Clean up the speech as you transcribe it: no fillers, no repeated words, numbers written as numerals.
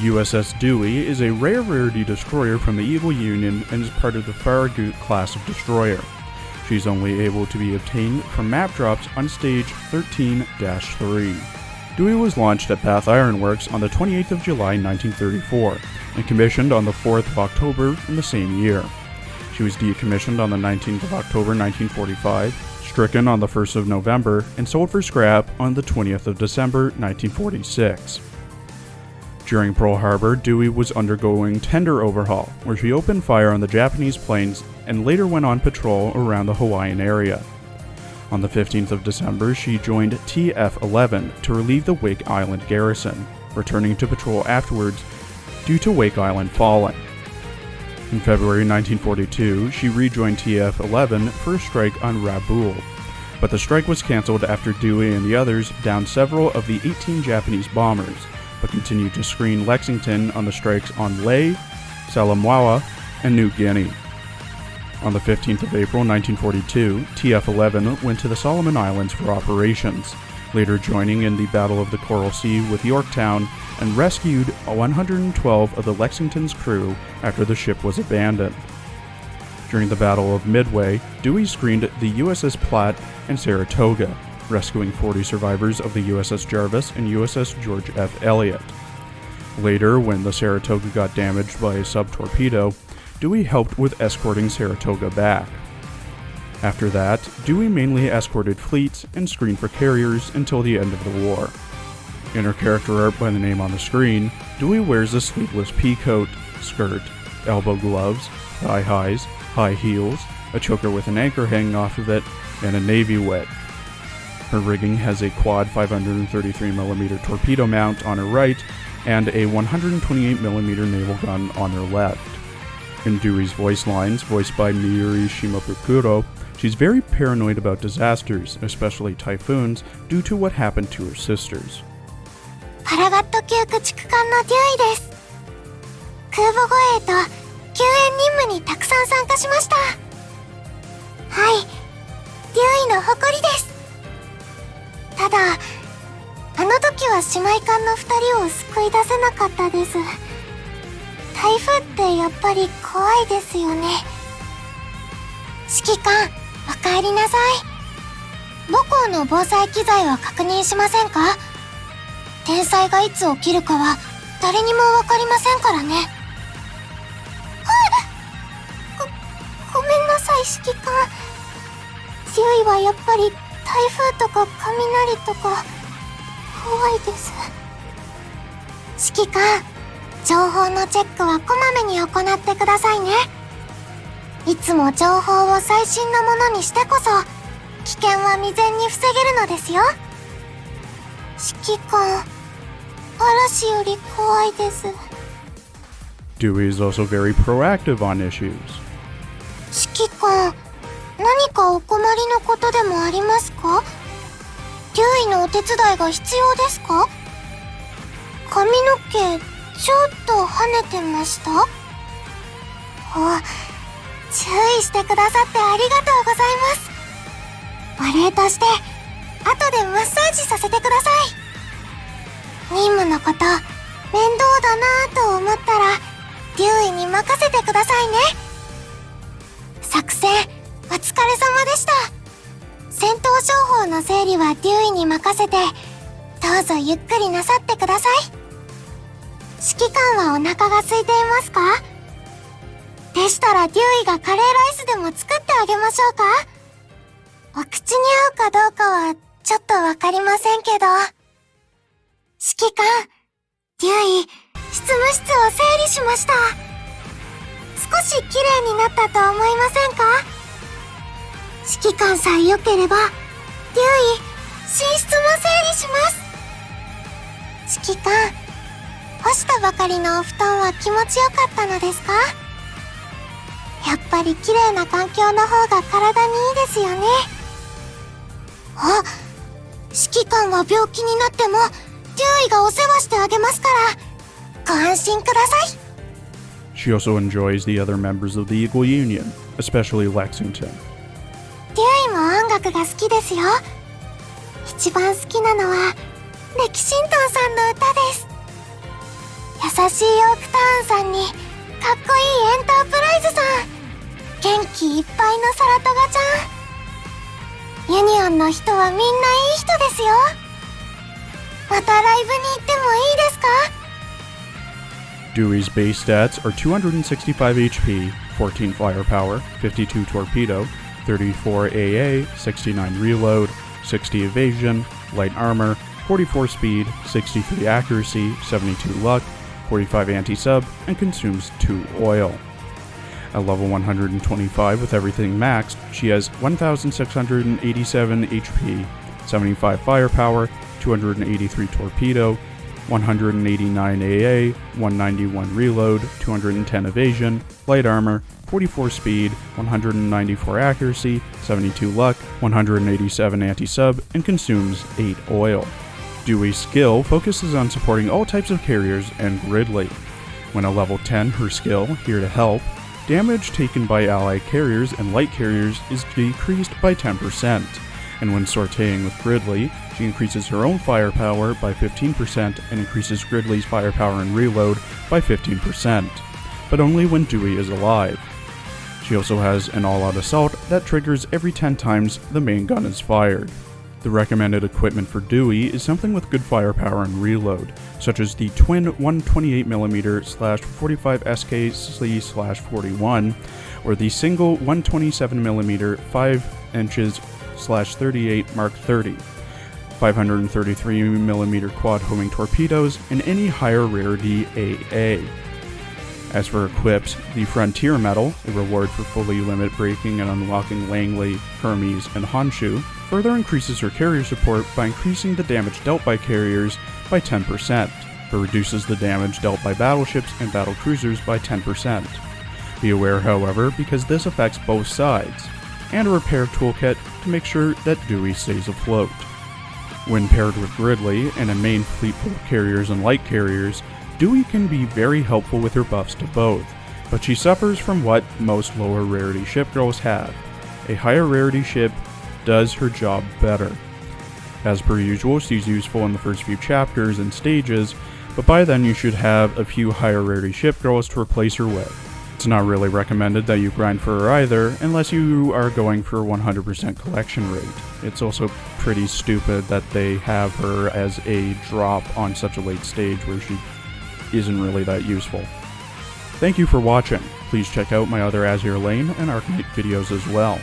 USS Dewey is a rare rarity destroyer from the Eagle Union and is part of the Farragut class of destroyer. She's only able to be obtained from map drops on stage 13-3. Dewey was launched at Bath Iron Works on the 28th of July 1934 and commissioned on the 4th of October in the same year. She was decommissioned on the 19th of October 1945, stricken on the 1st of November, and sold for scrap on the 20th of December 1946. During Pearl Harbor, Dewey was undergoing tender overhaul, where she opened fire on the Japanese planes and later went on patrol around the Hawaiian area. On the 15th of December, she joined TF-11 to relieve the Wake Island garrison, returning to patrol afterwards due to Wake Island falling. In February 1942, she rejoined TF-11 for a strike on Rabaul, but the strike was cancelled after Dewey and the others downed several of the 18 Japanese bombers, but continued to screen Lexington on the strikes on Lae, Salamaua, and New Guinea. On the 15th of April 1942, TF-11 went to the Solomon Islands for operations, later joining in the Battle of the Coral Sea with Yorktown and rescued 112 of the Lexington's crew after the ship was abandoned. During the Battle of Midway, Dewey screened the USS Platte and Saratoga, rescuing 40 survivors of the USS Jarvis and USS George F. Elliott. Later, when the Saratoga got damaged by a sub-torpedo, Dewey helped with escorting Saratoga back. After that, Dewey mainly escorted fleets and screened for carriers until the end of the war. In her character art by the name on the screen, Dewey wears a sleeveless pea coat, skirt, elbow gloves, thigh highs, high heels, a choker with an anchor hanging off of it, and a navy wedge. Her rigging has a quad 533mm torpedo mount on her right and a 128mm naval gun on her left. In Dewey's voice lines, voiced by Miuri Shimabukuro, she's very paranoid about disasters, especially typhoons, due to what happened to her sisters. パラガット級駆逐艦のデュイです。空母護衛と救援任務にたくさん参加しました。はい、デュイの誇りです。ただ、あの時は姉妹艦の2人を救い出せなかったです。台風ってやっぱり怖いですよね。指揮官、おかえりなさい。母校の防災機材は確認しませんか？天災がいつ起きるかは誰にもわかりませんからね。ごめんなさい、指揮官。デュイはやっぱり台風とか雷とか怖いです。指揮官、情報のチェックはこまめに行ってくださいね。いつも情報を最新のものにしてこそ危険は未然に防げるのですよ。指揮官、嵐より怖いです。 Dewey is also very proactive on issues. 指揮官、何かお困りのことでもありますか？デュイのお手伝いが必要ですか？髪の毛、ちょっと跳ねてました？注意してくださってありがとうございます。お礼として後でマッサージさせてください。任務のこと面倒だなぁと思ったらデュイに任せてくださいね。作戦お疲れ様でした。戦闘情報の整理はデュイに任せてどうぞゆっくりなさってください。指揮官はお腹が空いていますか？でしたらデュイがカレーライスでも作ってあげましょうか？お口に合うかどうかはちょっとわかりませんけど。指揮官、デュイ、執務室を整理しました。少し綺麗になったと思いませんか？指揮官さえ良ければ、デュイ、寝室も整理します。指揮官、干したばかりのお布団は気持ちよかったのですか？やっぱり綺麗な環境の方が体にいいですよね。あ、指揮官は病気になってもデュイがお世話してあげますから、ご安心ください。 She also enjoys the other members of the Eagle Union, especially Lexington. デュイも音楽が好きですよ。一番好きなのはレキシントンさんの歌です。優しいオクターンさんに、かっこいいエンタープライズさん、元気いっぱいのサラトガちゃん。ユニオンの人はみんないい人ですよ。またライブに行ってもいいですか？ Dewey's base stats are 265 HP, 14 firepower, 52 torpedo, 34 AA, 69 reload, 60 evasion, light armor, 44 speed, 63 accuracy, 72 luck, 45 anti-sub, and consumes 2 oil. At level 125 with everything maxed, she has 1,687 HP, 75 firepower, 283 torpedo, 189 AA, 191 reload, 210 evasion, light armor, 44 speed, 194 accuracy, 72 luck, 187 anti-sub, and consumes 8 oil. Dewey's skill focuses on supporting all types of carriers and Gridley. When at level 10, her skill, Here to Help, damage taken by allied carriers and light carriers is decreased by 10%, and when sorteing with Gridley, she increases her own firepower by 15% and increases Gridley's firepower and reload by 15%, but only when Dewey is alive. She also has an all-out assault that triggers every 10 times the main gun is fired. The recommended equipment for Dewey is something with good firepower and reload, such as the twin 128mm/45 SK/41, or the single 127mm 5" /38 Mark 30, 533mm quad homing torpedoes, and any higher rarity AA. As for equips, the Frontier Medal, a reward for fully limit breaking and unlocking Langley, Hermes, and Honshu, further increases her carrier support by increasing the damage dealt by carriers by 10%, but reduces the damage dealt by battleships and battle cruisers by 10%. Be aware, however, because this affects both sides, and a repair toolkit to make sure that Dewey stays afloat. When paired with Gridley and a main fleet full of carriers and light carriers, Dewey can be very helpful with her buffs to both, but she suffers from what most lower rarity shipgirls have. A higher rarity ship does her job better. As per usual, she's useful in the first few chapters and stages, but by then you should have a few higher rarity shipgirls to replace her with. It's not really recommended that you grind for her either, unless you are going for 100% collection rate. It's also pretty stupid that they have her as a drop on such a late stage where she isn't really that useful. Thank you for watching. Please check out my other Azur Lane and Arcanite videos as well.